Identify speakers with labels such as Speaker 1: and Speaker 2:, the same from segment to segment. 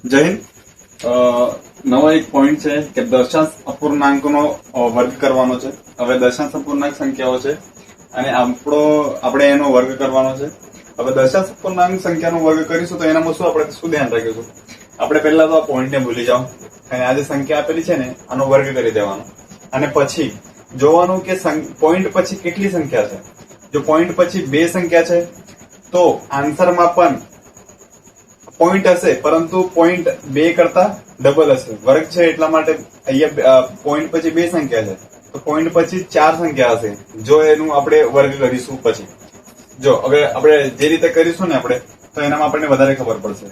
Speaker 1: જય હિન્દ. નવો એક પોઈન્ટ છે કે દશાંશ અપૂર્ણાંકનો વર્ગ કરવાનો છે. હવે દશાંશ અપૂર્ણાંક સંખ્યાઓ છે અને આપણે એનો વર્ગ કરવાનો છે. હવે દશાંશ અપૂર્ણાંક સંખ્યાનો વર્ગ કરીશું તો એનામાં આપણે શું ધ્યાન રાખીશું? આપણે પહેલા તો આ પોઈન્ટને ભૂલી જાઓ અને આ જે સંખ્યા આપેલી છે ને આનો વર્ગ કરી દેવાનો અને પછી જોવાનું કે પોઈન્ટ પછી કેટલી સંખ્યા છે. જો પોઈન્ટ પછી બે સંખ્યા છે તો આન્સરમાં પણ પોઈન્ટ હશે, પરંતુ પોઈન્ટ બે કરતા ડબલ હશે. વર્ગ છે એટલા માટે અહીંયા પોઈન્ટ પછી બે સંખ્યા છે તો પોઈન્ટ પછી ચાર સંખ્યા હશે જો એનું આપણે વર્ગ કરીશું. પછી જો હવે આપણે જે રીતે કરીશું ને આપણે તો એનામાં આપણને વધારે ખબર પડશે.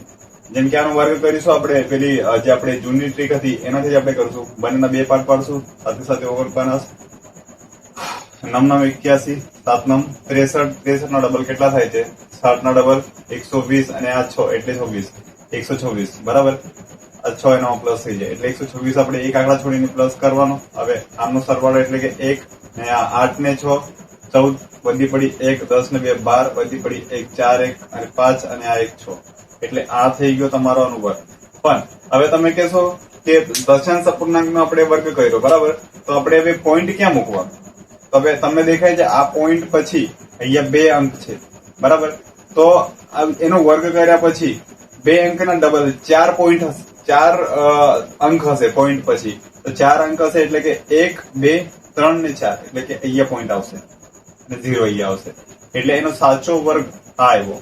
Speaker 1: જેમ કે આનો વર્ગ કરીશું આપણે પેલી જે આપણે જૂની ટ્રીક હતી એનાથી જ આપણે કરીશું. બંનેના બે પાર્ટ પાડશું, સાથે સાથે 49, 9 81, 7 63, 63 નો ડબલ કેટલા થાય છે? 60 નો ડબલ 120 અને આ 6 એટલે 126, બરાબર. આ 6 એનો પ્લસ થઈ જાય એટલે 126 આપણે એક આંકડા છોડીને પ્લસ કરવાનો. હવે આમનો સરવાળો એટલે કે 1 ને આ 8 ને 6 14 વધી પડી 1, 10 ને 2 12 વધી પડી 1, 4 1 અને 5 અને આ 1 6 એટલે આ થઈ ગયો તમારો અનુવર્ગ. પણ હવે તમે કહેશો કે દશાંશ અપૂર્ણાંકનો આપણે વર્ગ કર્યો, બરાબર, તો આપણે હવે પોઈન્ટ ક્યાં મૂકવા? તો હવે તમને દેખાય છે આ પોઈન્ટ પછી અહીંયા બે અંક છે, બરાબર. તો એનો વર્ગ કર્યા પછી બે અંકના ડબલ 4 પોઈન્ટ હશે, 4 અંક હશે પોઈન્ટ પછી. તો 4 અંક હશે એટલે કે 1 2 3 ને 4 એટલે કે અહીંયા પોઈન્ટ આવશે અને 0 અહીંયા આવશે એટલે એનો સાચો વર્ગ આ આવ્યો.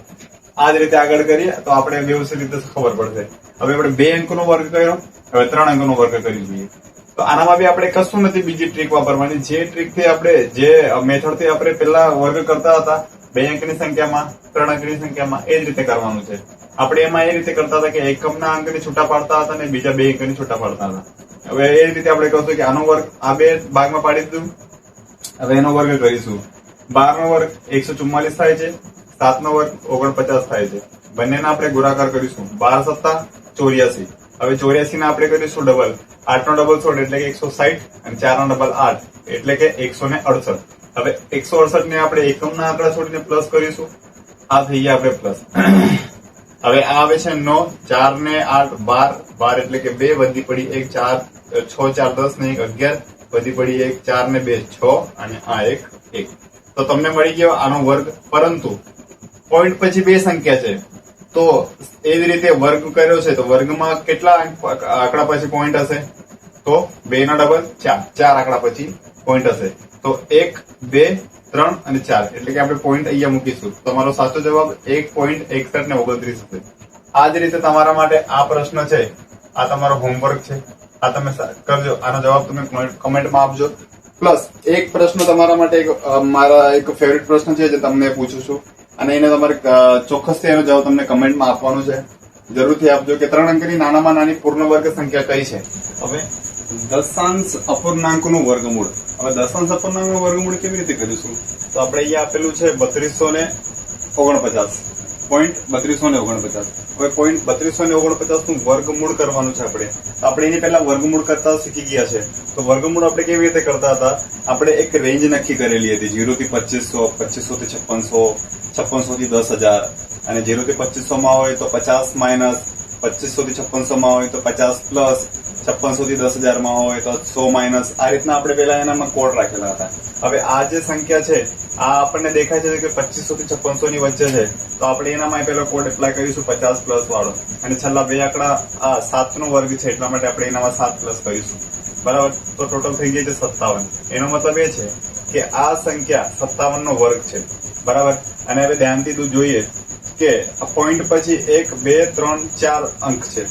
Speaker 1: આ જ રીતે આગળ કરીએ તો આપણે વ્યવસ્થિત રીતે ખબર પડશે. હવે આપણે બે અંકનો વર્ગ કર્યો, હવે 3 અંકનો વર્ગ કરી જોઈએ. તો આનામાં બી આપણે કશું નથી બીજી ટ્રીક વાપરવાની. જે ટ્રીકથી આપણે જે મેથડથી આપણે પેલા વર્ગ કરતા હતા બે અંકની સંખ્યામાં 3 અંકની સંખ્યામાં, એ જ રીતે કરવાનું છે. આપણે એમાં એ રીતે કરતા હતા કે એકમના અંકને છૂટા પાડતા હતા અને બીજા બે અંકને છૂટા પાડતા હતા. હવે એ રીતે આપણે કહીશું કે આનો વર્ગ આ બે ભાગમાં પાડી દીધું. હવે એનો વર્ગ કરીશું. 12 નો વર્ગ 144 થાય છે, 7 નો વર્ગ 49 થાય છે. બંનેના આપણે ગુણાકાર કરીશું. 12 સત્તા 84. હવે 84 ના આપણે કરીશું ડબલ. 8 નો ડબલ 16 એટલે કે 160 અને 4 નો ડબલ 8 એટલે કે 168. હવે 168 ને આપણે એકમના આંકડા છોડીને પ્લસ કરીશું. આ થઈ ગયા આપણે પ્લસ. હવે આ આવે છે 9, 4 ને 8 12, 12 એટલે કે 2 વધી પડી 1, 4 6 4 10 ને 1 11 વધી પડી 1, 4 ને 2 6 અને આ 1 1. તો તમને મળી ગયો આનો વર્ગ. પરંતુ પોઈન્ટ પછી બે સંખ્યા છે તો એ જ રીતે વર્ગ કર્યો છે તો વર્ગમાં કેટલા આંકડા પછી પોઈન્ટ હશે? તો 2 ના ડબલ 4, 4 આંકડા પછી પોઈન્ટ હશે. તો 1 2 3 અને 4 એટલે કે આપણે પોઈન્ટ અહીંયા મૂકીશું. તમારો સાચો જવાબ 1.61 ને 29 હશે. આ જ રીતે તમારા માટે આ પ્રશ્ન છે, આ તમારો હોમવર્ક છે, આ તમે કરજો. આનો જવાબ તમે કમેન્ટમાં આપજો. પ્લસ એક પ્રશ્ન તમારા માટે મારા એક ફેવરિટ પ્રશ્ન છે જે તમને પૂછું છું અને એને તમારે ચોક્કસથી એનો જવાબ તમને કમેન્ટમાં આપવાનો છે. જરૂરથી આપજો કે 3 અંકની નાનામાં નાની પૂર્ણ વર્ગ સંખ્યા કઈ છે? હવે દશાંશ અપૂર્ણાંકનું વર્ગમૂળ. હવે દશાંશ અપૂર્ણાંકનું વર્ગમૂળ કેવી રીતે કરીશું? તો આપણે અહીંયા આપેલું છે 3249, પોઈન્ટ 3249. હવે પોઈન્ટ 3249 નું વર્ગમૂળ કરવાનું છે આપણે. આપણે એની પહેલા વર્ગમૂળ કરતા શીખી ગયા છે. તો વર્ગમૂળ આપણે કેવી રીતે કરતા હતા? આપણે એક રેન્જ નક્કી કરેલી હતી 0 થી 2500, 2500 થી 5600, 5600 થી 10000 અને 0 થી 2500 માં હોય તો 50 માઇનસ, 2500 થી 5600 માં હોય તો 50 પ્લસ, 5600 થી 10000 માં હોય તો 100 માઇનસ. આ રીતના આપણે પેલા એનામાં કોડ રાખેલા હતા. હવે આ જે સંખ્યા છે આ આપણને દેખાય છે કે 2500 થી 5600 ની વચ્ચે છે તો આપણે એનામાં પેલો કોડ એપ્લાય કરીશું 50 પ્લસ વાળો અને છેલ્લા બે આંકડા આ 7 નો વર્ગ છે એટલા માટે આપણે એનામાં 7 પ્લસ કરીશું, બરાબર. તો ટોટલ થઈ ગઈ છે 57. એનો મતલબ એ છે કે આ સંખ્યા 57 નો વર્ગ છે, બરાબર. અને હવે ધ્યાનથી જોઈએ કે પોઈન્ટ પછી 1 2 3 4 અંક છે.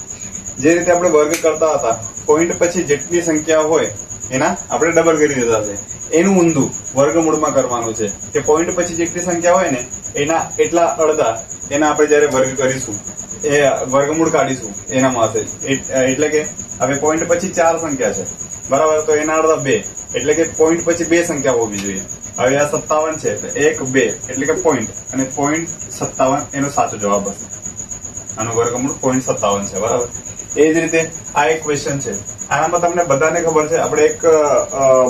Speaker 1: જે રીતે આપણે વર્ગ કરતા હતા પોઈન્ટ પછી જેટલી સંખ્યા હોય એના આપણે ડબલ કરી દીધા છે. એનું ઊંધું વર્ગમૂળમાં કરવાનું છે કે પોઈન્ટ પછી જેટલી સંખ્યા હોય ને એના એટલા અડધા એના આપણે જયારે વર્ગ કરીશું એ વર્ગમૂળ કાઢીશું એનામાં હશે. એટલે કે હવે પોઈન્ટ પછી 4 સંખ્યા છે, બરાબર, તો એના અડધા 2 એટલે કે પોઈન્ટ પછી બે સંખ્યા હોવી જોઈએ. હવે આ 57 છે તો 1 2 એટલે કે પોઈન્ટ અને પોઈન્ટ 57 એનો સાચો જવાબ હશે. આનું વર્ગમૂળ 0.57 છે, બરાબર. એ જ રીતે આ એક ક્વેશ્ચન છે. આનામાં તમને બધાને ખબર છે આપણે એક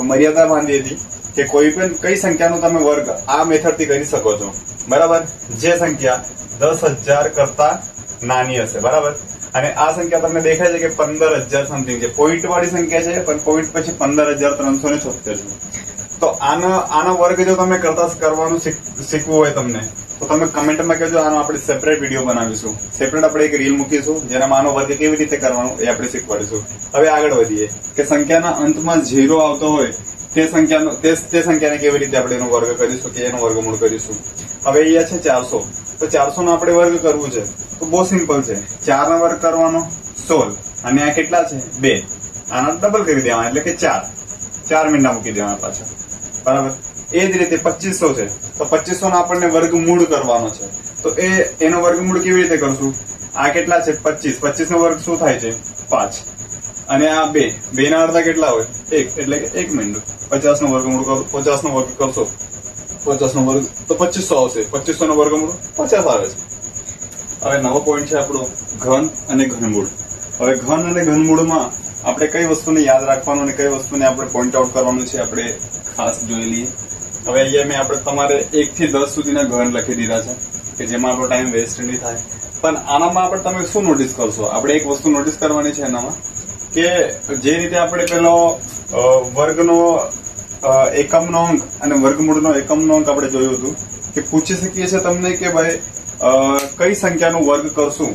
Speaker 1: મર્યાદા બાંધી હતી કે કોઈ પણ કઈ સંખ્યાનો તમે વર્ગ આ મેથડથી કરી શકો છો, બરાબર. જે સંખ્યા 10,000 કરતા નાની હશે, બરાબર. અને આ સંખ્યા તમને દેખાય છે કે 15,000 સમથિંગ છે, પોઈન્ટ વાળી સંખ્યા છે, પણ પોઈન્ટ પછી 15,376 છે. તો આનો વર્ગ જો તમે કરવાનું શીખવું હોય તમને, તો તમે કમેન્ટમાં કહેજો, આનો આપણે સેપરેટ વિડીયો બનાવીશું, સેપરેટ આપણે એક રીલ મૂકીશું જેનામાં આનો વર્ગ કેવી રીતે કરવાનો એ આપણે શીખવાડીશું. હવે આગળ વધીએ કે સંખ્યાના અંતમાં 0 આવતો હોય તે સંખ્યાને કેવી રીતે આપણે એનો વર્ગ કરીશું કે એનો વર્ગમૂળ કરીશું. હવે અહીંયા છે 400, તો 400 નો આપણે વર્ગ કરવું છે તો બહુ સિમ્પલ છે, 4 નો વર્ગ કરવાનો 16 અને આ કેટલા છે 2, આનો ડબલ કરી દેવાના એટલે કે 4 મીંડા મૂકી દેવાના પાછા, બરાબર. એ જ રીતે 2500 છે, તો 2500 નો આપણને વર્ગમૂળ કરવાનો છે, તો એનો વર્ગમૂળ કેવી રીતે કરશું. આ કેટલા છે 25, 25 નો વર્ગ શું થાય છે 5, અને આ 2 ના અડધા કેટલા હોય 1, એટલે કે 1 મીંડું. 50 નો વર્ગમૂળ કરો, 50 નો વર્ગ કરશો, 50 નો વર્ગ તો 2500 આવશે, 2500 નો વર્ગમૂળ 50 આવે છે. હવે નવો પોઈન્ટ છે આપણો ઘન અને ઘનમૂળ. હવે ઘન અને ઘનમૂળમાં આપણે કઈ વસ્તુને યાદ રાખવાનું અને કઈ વસ્તુને આપણે પોઈન્ટ આઉટ કરવાનું છે આપણે ખાસ જોઈ લઈએ. હવે અહીંયા મેં આપણે તમારે 1 થી 10 સુધીના ઘન લખી દીધા છે કે જેમાં આપણો ટાઈમ વેસ્ટ નહીં થાય. પણ આનામાં આપણે તમે શું નોટિસ કરશો, આપણે એક વસ્તુ નોટિસ કરવાની છે એનામાં કે જે રીતે આપણે પેલો વર્ગનો એકમનો અંક અને વર્ગમૂળનો એકમનો અંક આપણે જોયું હતું કે પૂછી શકીએ છીએ તમને કે ભાઈ કઈ સંખ્યાનો વર્ગ કરશું.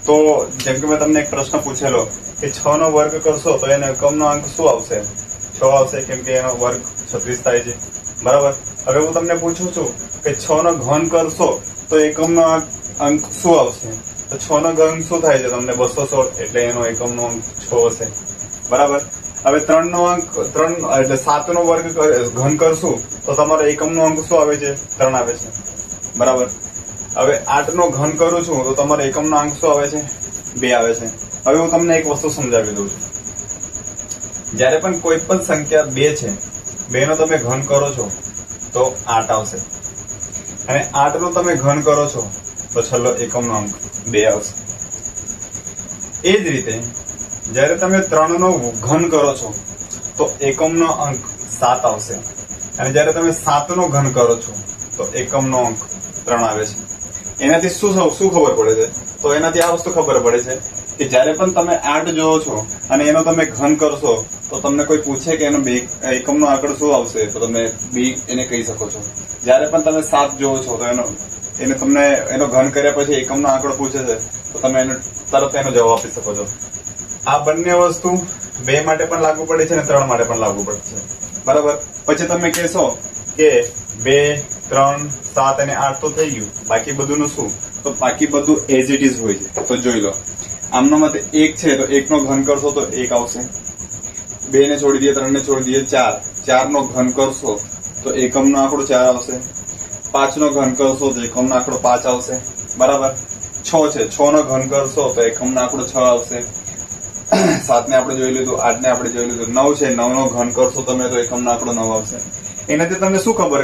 Speaker 1: તો જેમ કે મેં તમને એક પ્રશ્ન પૂછેલો કે 6 નો વર્ગ કરશો તો એનો એકમનો અંક શું આવશે, 6 આવશે, કેમ કે એનો વર્ગ 36 થાય છે, બરાબર. હવે હું તમને પૂછું છું કે 6 નો ઘન કરશો તો એકમનો અંક શું આવશે, તો 6 નો ઘન શું થાય છે તમને 216, એટલે એનો એકમનો અંક 6 હશે, બરાબર. હવે 3 નો અંક 3 એટલે 7 નો વર્ગ ઘન કરશું તો તમારો એકમનો અંક શું આવે છે 3 આવે છે, બરાબર. હવે 8 નો ઘન કરું છું તો તમારો એકમનો અંક શું આવે છે 2 આવે છે. હવે હું તમને એક વસ્તુ સમજાવી દઉં છું, જયારે પણ કોઈ પણ સંખ્યા 2 છે, 2 નો તમે ઘન કરો છો તો 8 આવશે, અને 8 નો તમે ઘન કરો છો તો છેલ્લો એકમનો અંક 2 આવશે. એ જ રીતે જયારે તમે 3 નો ઘન કરો છો તો એકમનો અંક 7 આવશે, અને જયારે તમે 7 નો ઘન કરો છો તો એકમનો અંક 3 આવે છે. એનાથી શું ખબર પડે છે, તો એનાથી આ વસ્તુ ખબર પડે છે કે જયારે પણ તમે 8 જોવો છો અને એનો તમે ઘન કરશો તો તમને કોઈ પૂછે કે એનો એકમનો આંકડો શું આવશે તો તમે એને કહી શકો છો. જયારે પણ તમે 7 જોવો છો તો તમને એનો ઘન કર્યા પછી એકમનો આંકડો પૂછે છે તો તમે તરત એનો જવાબ આપી શકો છો. આ બંને વસ્તુ 2 માટે પણ લાગુ પડે છે અને 3 માટે પણ લાગુ પડે છે, બરાબર. પછી તમે કહેશો કે 2, 3, 7 અને 8 તો થઈ ગયું, બાકી બધું શું, તો બાકી બધું એઝ ઇટ ઇઝ હોય છે. તો જોઈ લો, આમનો મતે 1 છે તો 1 નો ઘન કરશો તો 1 આવશે, 2 ને છોડી દઈએ, 3 ને છોડી દઈએ 4, 4 નો ઘન કરશો તો એકમનો આંકડો 4 આવશે, 5 નો ઘન કરશો તો એકમનો આંકડો 5 આવશે, બરાબર. 6 છે, 6 નો ઘન કરશો તો એકમનો આંકડો 6 આવશે, 7 ને આપણે જોઈ લીધું, 8 ને આપણે જોઈ લીધું, 9 છે, 9 નો ઘન કરશો તમે તો એકમનો આંકડો 9 આવશે. એનાથી તમને શું ખબર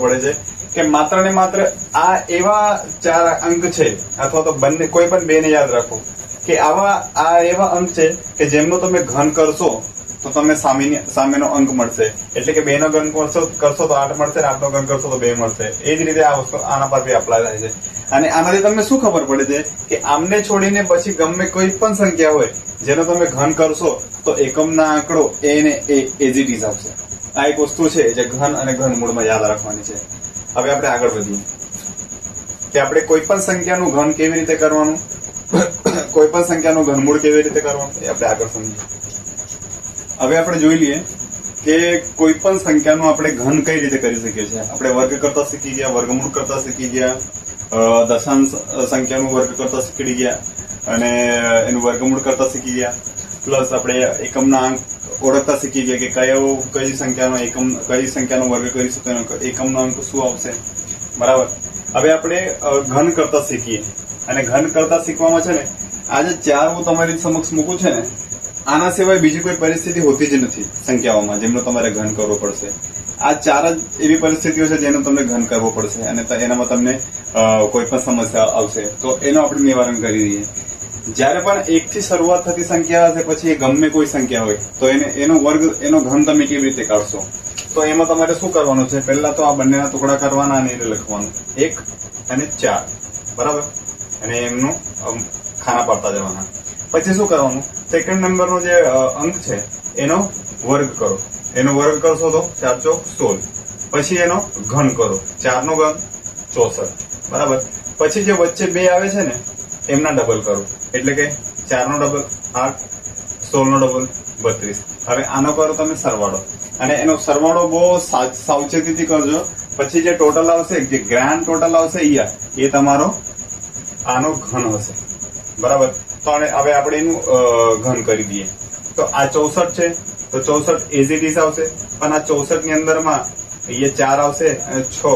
Speaker 1: પડે છે કે માત્ર ને માત્ર આ એવા 4 અંક છે, અથવા તો બંને કોઈ પણ 2 ને યાદ રાખો કે આ એવા અંક છે કે જેમનો તમે ઘન કરશો તો તમને સામેનો અંક મળશે, એટલે કે 2 નો ઘન કરશો તો 8 મળશે, 8 નો ઘન કરશો તો 2 મળશે. એ જ રીતે આ વસ્તુ આના પર બી અપ્લાય થાય છે. અને આનાથી તમને શું ખબર પડે છે કે આમને છોડીને પછી ગમે કોઈ પણ સંખ્યા હોય જેનો તમે ઘન કરશો તો એકમના આંકડો એને એઝ ઇટ ઇઝ આવશે. આ એક વસ્તુ છે જે ઘન અને ઘનમૂળમાં યાદ રાખવાની છે. હવે આપણે આગળ વધીએ કે આપણે કોઈ પણ સંખ્યાનું ઘન કેવી રીતે કરવાનું, કોઈ પણ સંખ્યાનું ઘનમૂળ કેવી રીતે કરવાનું એ આપણે આગળ સમજીએ. હવે આપણે જોઈ લઈએ કે કોઈ પણ સંખ્યાનું આપણે ઘન કઈ રીતે કરી શકીએ છીએ. આપણે વર્ગ કરતા શીખી ગયા, વર્ગમૂળ કરતા શીખી ગયા, દશાંશ સંખ્યાનું વર્ગ કરતા શીખી ગયા અને એનું વર્ગમૂળ કરતા શીખી ગયા, પ્લસ આપણે એકમના અંક ઓળખતા શીખી ગયા કે કઈ સંખ્યાનો વર્ગ કરીશું તો એનો એકમનો અંક શું આવશે, બરાબર. હવે આપણે ઘન કરતા શીખીએ, અને ઘન કરતા શીખવામાં છે ને આજે 4 હું તમારી સમક્ષ મૂકું છે ને, આના સિવાય બીજી કોઈ પરિસ્થિતિ હોતી જ નથી સંખ્યાઓમાં જેમનો તમારે ઘન કરવો પડશે. આ 4 જ એવી પરિસ્થિતિઓ છે જેનો તમને ઘન કરવો પડશે અને એનામાં તમને કોઈ પણ સમસ્યા આવશે તો એનું આપણે નિવારણ કરી દઈએ. જયારે પણ 1 થી શરૂઆત થતી સંખ્યા હશે પછી એ ગમે કોઈ સંખ્યા હોય તો એનો વર્ગ એનો ઘન તમે કેવી રીતે કાઢશો, તો એમાં તમારે શું કરવાનું છે, પહેલા તો આ બંનેના ટુકડા કરવાના અને એને લખવાનું 1 અને 4, બરાબર. અને એમનું ખાના પાડતા જવાના. પછી શું કરવાનું, સેકન્ડ નંબરનો જે અંક છે એનો વર્ગ કરો. એનો વર્ગ કરશો તો 4 ચોક 16. પછી એનો ઘન કરો, 4 નો ઘન 64. બરાબર. પછી જે વચ્ચે 2 આવે છે ને એમના ડબલ કરો, એટલે કે 4 નો ડબલ 8, 16 નો ડબલ 32. હવે આનો કરો તમે સરવાળો, અને એનો સરવાળો બહુ સાવચેતીથી કરજો. પછી જે ટોટલ આવશે, જે ગ્રાન્ડ ટોટલ આવશે અહીંયા, એ તમારો આનો ઘન હશે. બરાબર. તો હવે આપણે એનું ઘન કરી દઈએ. તો આ 64 છે, તો 64 એઝ ઇટ ઇઝ આવશે. પણ આ 64 ની અંદરમાં અહીંયા 4 આવશે અને 6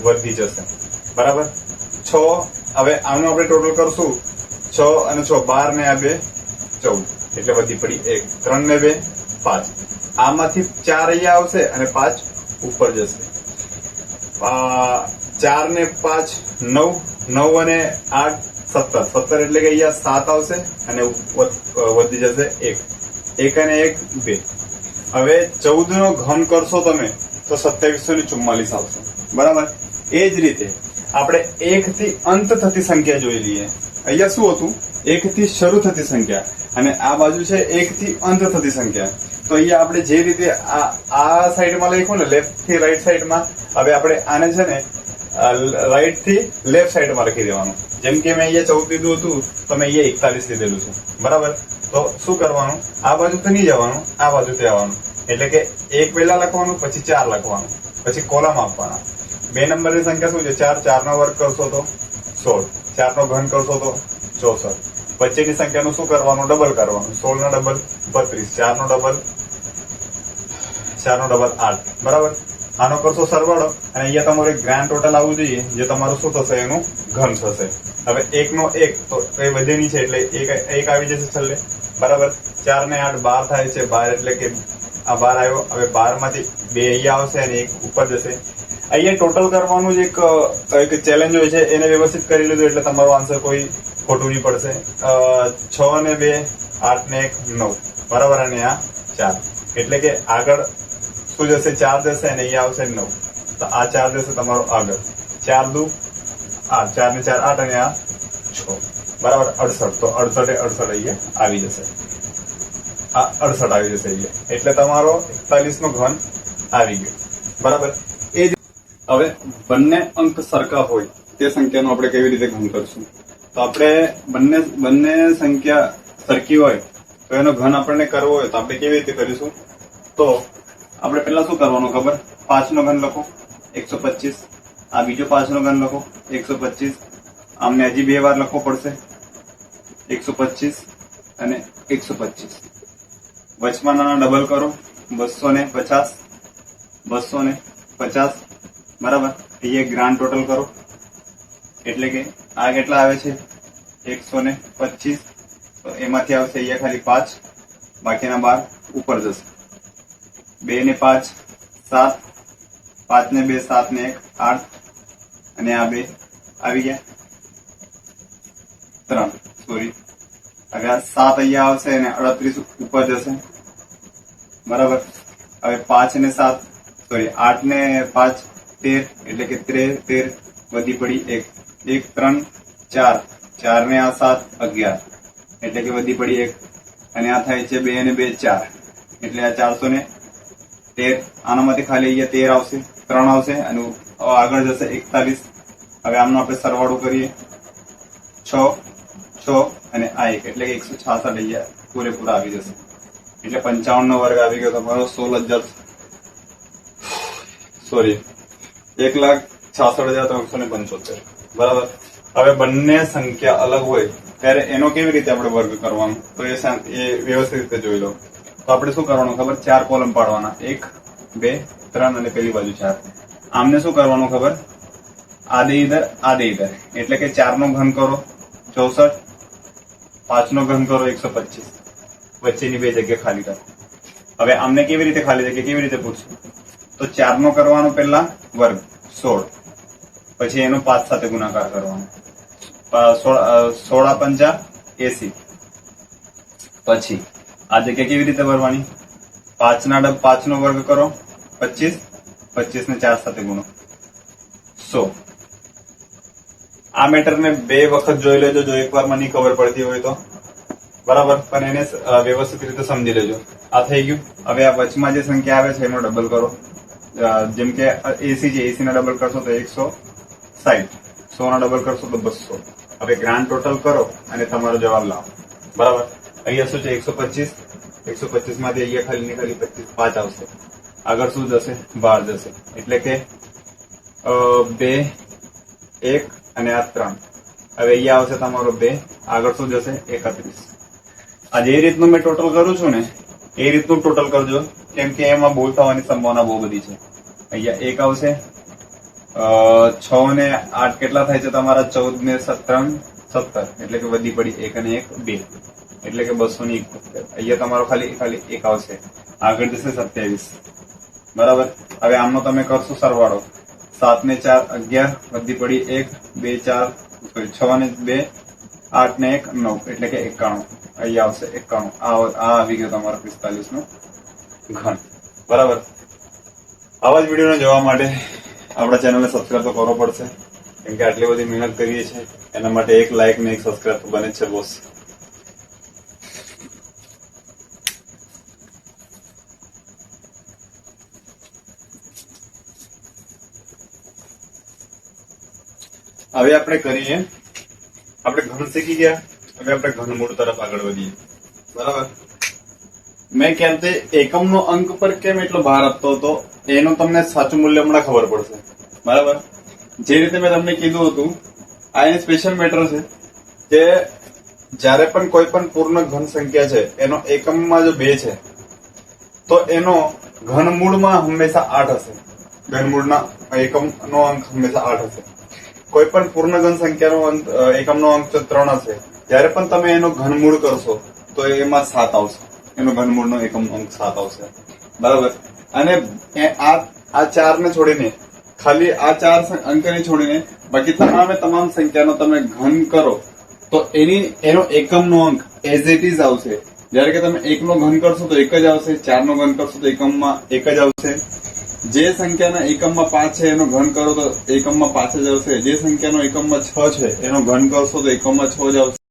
Speaker 1: વધી જશે. બરાબર. 6, હવે આનું આપણે ટોટલ કરશું, 6 અને 6 12 ને આ 2 14, એટલે વધી પડી 1. 3 ને 2 5. આમાંથી 4 અહીંયા આવશે અને 5 ઉપર જશે. 4 ને 5 9, 9 અને 8 17. 17 એટલે કે અહીંયા 7 આવશે અને વધી જશે 1. 1 અને 1 2. હવે 14 નો ઘન કરશો તમે તો 2744 આવશે. બરાબર. એ જ રીતે આપણે 1 થી અંત થતી સંખ્યા જોઈ લઈએ. અહીંયા શું હતું, 1 થી શરૂ થતી સંખ્યા, અને આ બાજુ છે 1 થી અંત થતી સંખ્યા. તો અહીંયા આપણે જે રીતે આ સાઈડમાં લખ્યું ને, લેફ્ટ થી રાઈટ સાઈડમાં, હવે આપણે આને છે ને રાઈટ થી લેફ્ટ સાઈડમાં લખી દેવાનું. જેમ કે મેં અહીંયા 14 લીધું હતું, તો મેં અહીંયા 41 લીધેલું છે. બરાબર. તો શું કરવાનું, આ બાજુ તો નહીં જવાનું, આ બાજુથી આવવાનું. એટલે કે 1 પહેલા લખવાનું, પછી 4 લખવાનું, પછી કોલમ આપવાના. 2 નંબરની સંખ્યા શું છે, 4. 4 નો વર્ગ કરશો તો 16. 4 નો ઘન કરશો તો 64. વચ્ચેની સંખ્યાનું શું કરવાનું, ડબલ કરવાનું. 16 નો ડબલ 32, 4 નો ડબલ 8. બરાબર. આનો કરશો સરવાળો, અને અહીંયા તમારું એક ગ્રાન્ડ ટોટલ આવવું જોઈએ, જે તમારું શું થશે, એનું ઘન થશે. હવે 1 નો 1 તો કઈ વધે નહીં છે, એટલે 1 આવી જશે છેલ્લે. બરાબર. 4 ને 8 12 થાય છે. 12 એટલે કે આ 12 આવ્યો. હવે 12 માંથી 2 અહીંયા આવશે અને 1 ઉપર જશે. અહીંયા ટોટલ કરવાનું જ એક ચેલેન્જ હોય છે, એને વ્યવસ્થિત કરી લીધું એટલે તમારો આન્સર કોઈ ખોટું નહીં પડશે. 6 ને 2 8 ને 1 9. બરાબર. અને આ 4, એટલે કે આગળ શું જશે, 4 જશે અને અહીંયા આવશે 9. તો આ 4 જશે તમારો આગળ. 4 દુ 8, 4 ને 4 8, અને આ 6. બરાબર. 68. તો 68 અહીંયા આવી જશે. આ 68 આવી જશે અહીંયા. એટલે તમારો 41 નો ઘન આવી ગયો. બરાબર. એ હવે બંને અંક સરખા હોય તે સંખ્યાનો આપણે કેવી રીતે ઘન કરશું? તો આપણે બંને સંખ્યા સરખી હોય તો એનો ઘન આપણને કરવો હોય તો આપણે કેવી રીતે કરીશું? તો આપણે પેલા શું કરવાનું ખબર? 5 નો ઘન લખો 125, આ બીજો 5 નો ઘન લખો 125, આમને હજી 2 વાર લખવો પડશે 125 અને 125. વચમાં નાના ડબલ કરો 250, 250. બરાબર. એ ગ્રાન્ડ ટોટલ કરો, એટલે કે આ કેટલા આવે છે 125. તો એમાંથી આવશે અહીંયા ખાલી 5, બાકીના 12 ઉપર જશે. 2 ને 5 7, 5 ને 2 7 ને 1 8, અને આ 2 આવી ગયા 3. સોરી, હવે આ 7 અહીંયા આવશે અને 38 ઉપર જશે. બરાબર. હવે 5 ને 7 સોરી 8 ને 5 13, એટલે કે 13 વધી પડી 1 1 3 4, 4 ને આ 7 11, એટલે કે વધી પડી 1, અને આ થાય છે 2 અને 2 4, એટલે આ 413. આનામાંથી ખાલી અહીંયા 13 આવશે, 3 આવશે અને આગળ જશે 41. હવે આમનો આપણે સરવાળો કરીએ 6 અને આ 1, એટલે કે 166 અહીંયા પૂરેપૂરા આવી જશે. એટલે 55 નો વર્ગ આવી ગયો તમારો 1,66,375. બરાબર. હવે બંને સંખ્યા અલગ હોય ત્યારે એનો કેવી રીતે આપણે વર્ગ કરવાનો, તો એ વ્યવસ્થિત રીતે જોઈ લો. તો આપણે શું કરવાનું ખબર? 4 કોલમ પાડવાના, 1 2 3 અને પેલી બાજુ 4. આમને શું કરવાનું ખબર? આદે ઇધર, એટલે કે 4 નો ઘન કરો 64, 5 નો ઘન કરો 125, વચ્ચેની 2 જગ્યા ખાલી કરો. હવે આમને કેવી રીતે ખાલી જગ્યા કેવી રીતે પૂછશું? તો 4 નો કરવાનો પહેલા વર્ગ 16, પછી એનો 5 સાથે ગુણાકાર કરવાનો 16 5 80. પછી આ જગ્યા કેવી રીતે ભરવાની? 5 નો વર્ગ કરો 25, 25 ને 4 સાથે ગુણો 100. આ મેટરને 2 વખત જોઈ લેજો જો એકવારમાં નહીં ખબર પડતી હોય તો, બરાબર, પણ એને વ્યવસ્થિત રીતે સમજી લેજો. આ થઈ ગયું. હવે આ વચમાં જે સંખ્યા આવે છે એનો ડબલ કરો. જેમ કે એસી છે, એસી ના ડબલ કરશો તો 160, 100 ના ડબલ કરશો તો 200. હવે ગ્રાન્ડ ટોટલ કરો અને તમારો જવાબ લાવો. બરાબર. અહીંયા શું છે 125, 125 માંથી અહીંયા ખાલી ને ખાલી 25 5 આવશે. આગળ શું જશે 12 જશે. એટલે કે 2 1 અને આ 3. હવે અહીંયા આવશે તમારો 2, આગળ શું જશે 31. આ જે રીતનું મેં ટોટલ કરું છું ને એ રીતનું ટોટલ કરજો, કેમ કે એમાં ભૂલ થવાની સંભાવના બહુ બધી છે. અહીંયા 1 આવશે, 6 ને 8 કેટલા થાય છે તમારા 14 ને 17, એટલે કે વધી પડી 1 અને 1 2, એટલે કે 271. અહીંયા તમારો ખાલી 1 આવશે, આગળ જશે 27. બરાબર. હવે આમનો તમે કરશો સરવાળો. 7 ને 4 11, વધી પડી 1 2 4, 6 ને 2 8 ને 1 9, એટલે કે 91. અહીંયા આવશે 91. આ આવી ગયો તમારો 45 નો ઘન. બરાબર. આવા જ વિડીયોને જોવા માટે આપણા ચેનલને સબસ્ક્રાઇબ તો કરવો પડશે, કેમ કે આટલી બધી મહેનત કરીએ છીએ એના માટે એક લાઈક ને એક સબસ્ક્રાઇબ તો બને જ છે બોસ. હવે આપણે કરીએ, આપણે ઘન શીખી ગયા. હવે આપણે ઘનમૂળ તરફ આગળ વધીએ. બરાબર. મેં ક્યાંથી એકમનો અંક પર કેમ એટલો ભાર આપતો હતો એનું તમને સાચું મૂલ્ય હમણાં ખબર પડશે. બરાબર. જે રીતે મેં તમને કીધું હતું, આ એની સ્પેશિયલ મેટર છે કે જ્યારે પણ કોઈ પણ પૂર્ણ ઘન સંખ્યા છે એનો એકમમાં જો 2 છે તો એનો ઘનમૂળમાં હંમેશા 8 હશે. ઘનમૂળના એકમનો અંક હંમેશા 8 હશે. કોઈ પણ પૂર્ણ ઘન સંખ્યાનો એકમનો અંક 3 હશે. જયારે પણ તમે એનો ઘનમૂળ કરશો તો એમાં 7 આવશે. એનો ઘનમૂળનો એકમ અંક 7 આવશે. બરાબર. અને આ 4 ને છોડીને, ખાલી આ 4 અંકને છોડીને બાકી તમામ સંખ્યાનો તમે ઘન કરો તો એનો એકમનો અંક એઝ ઇટ ઇઝ આવશે. જયારે કે તમે 1 નો ઘન કરશો તો 1 જ આવશે, 4 નો ઘન કરશો તો એકમમાં 1 જ આવશે. જે સંખ્યાના એકમમાં 5 છે એનો ઘન કરો તો એકમમાં 5 જ આવશે. જે સંખ્યાનો એકમમાં 6 છે એનો ઘન કરશો તો એકમમાં 6 જ આવશે.